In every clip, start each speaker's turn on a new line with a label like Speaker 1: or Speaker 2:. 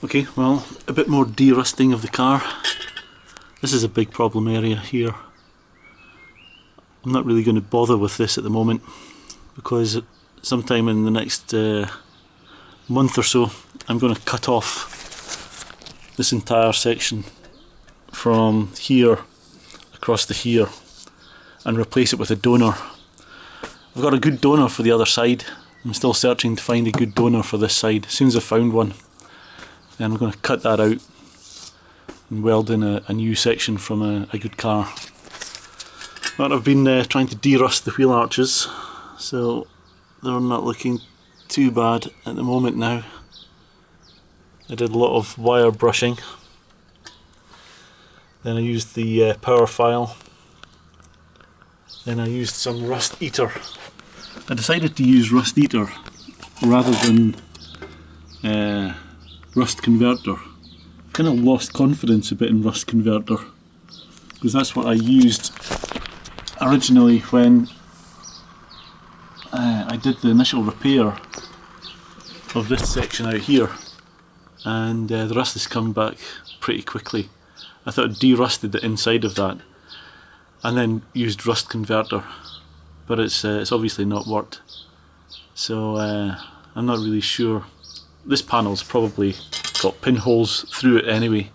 Speaker 1: Okay, well, a bit more de-rusting of the car. This is a big problem area here. I'm not really going to bother with this at the moment because sometime in the next month or so I'm going to cut off this entire section from here across to here and replace it with a donor. I've got a good donor for the other side. I'm still searching to find a good donor for this side. As soon as I found one, then I'm going to cut that out and weld in a new section from a good car. But I've been trying to de-rust the wheel arches, so they're not looking too bad at the moment now. I did a lot of wire brushing. Then I used the power file. Then I used some rust eater. I decided to use rust eater rather than rust converter. Kind of lost confidence a bit in rust converter because that's what I used originally when I did the initial repair of this section out here, and the rust has come back pretty quickly. I thought I de-rusted the inside of that and then used rust converter, but it's obviously not worked, so I'm not really sure. This panel's probably got pinholes through it anyway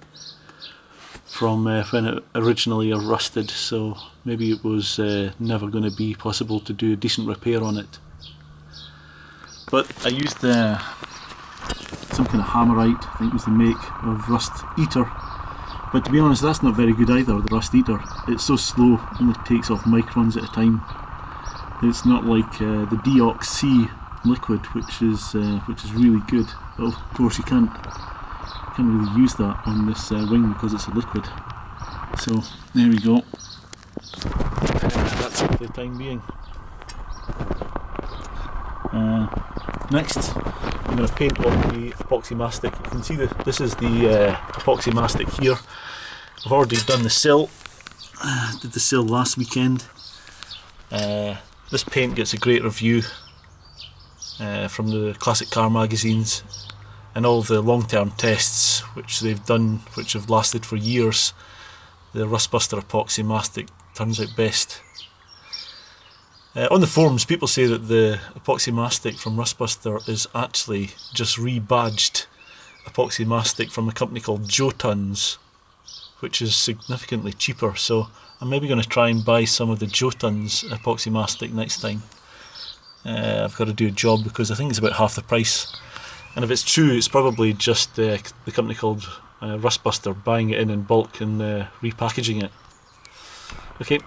Speaker 1: from when it originally rusted, so maybe it was never going to be possible to do a decent repair on it. But I used some kind of hammerite, I think was the make, of rust eater. But to be honest, that's not very good either, the rust eater. It's so slow, only takes off microns at a time. It's not like the Deox C liquid, which is really good. But of course you can't really use that on this wing because it's a liquid. So there we go. That's it for the time being. Next, I'm going to paint on the epoxy mastic. You can see that this is the epoxy mastic here. I've already done the sill. Did the sill last weekend. This paint gets a great review from the classic car magazines, and all the long-term tests which they've done, which have lasted for years. The Rustbuster epoxy mastic turns out best. On the forums, people say that the epoxy mastic from Rustbuster is actually just rebadged epoxy mastic from a company called Jotun's, which is significantly cheaper, so I'm maybe going to try and buy some of the Jotun's epoxy mastic next time. I've got to do a job because I think it's about half the price, and if it's true, it's probably just the company called Rustbuster buying it in bulk and repackaging it. Okay.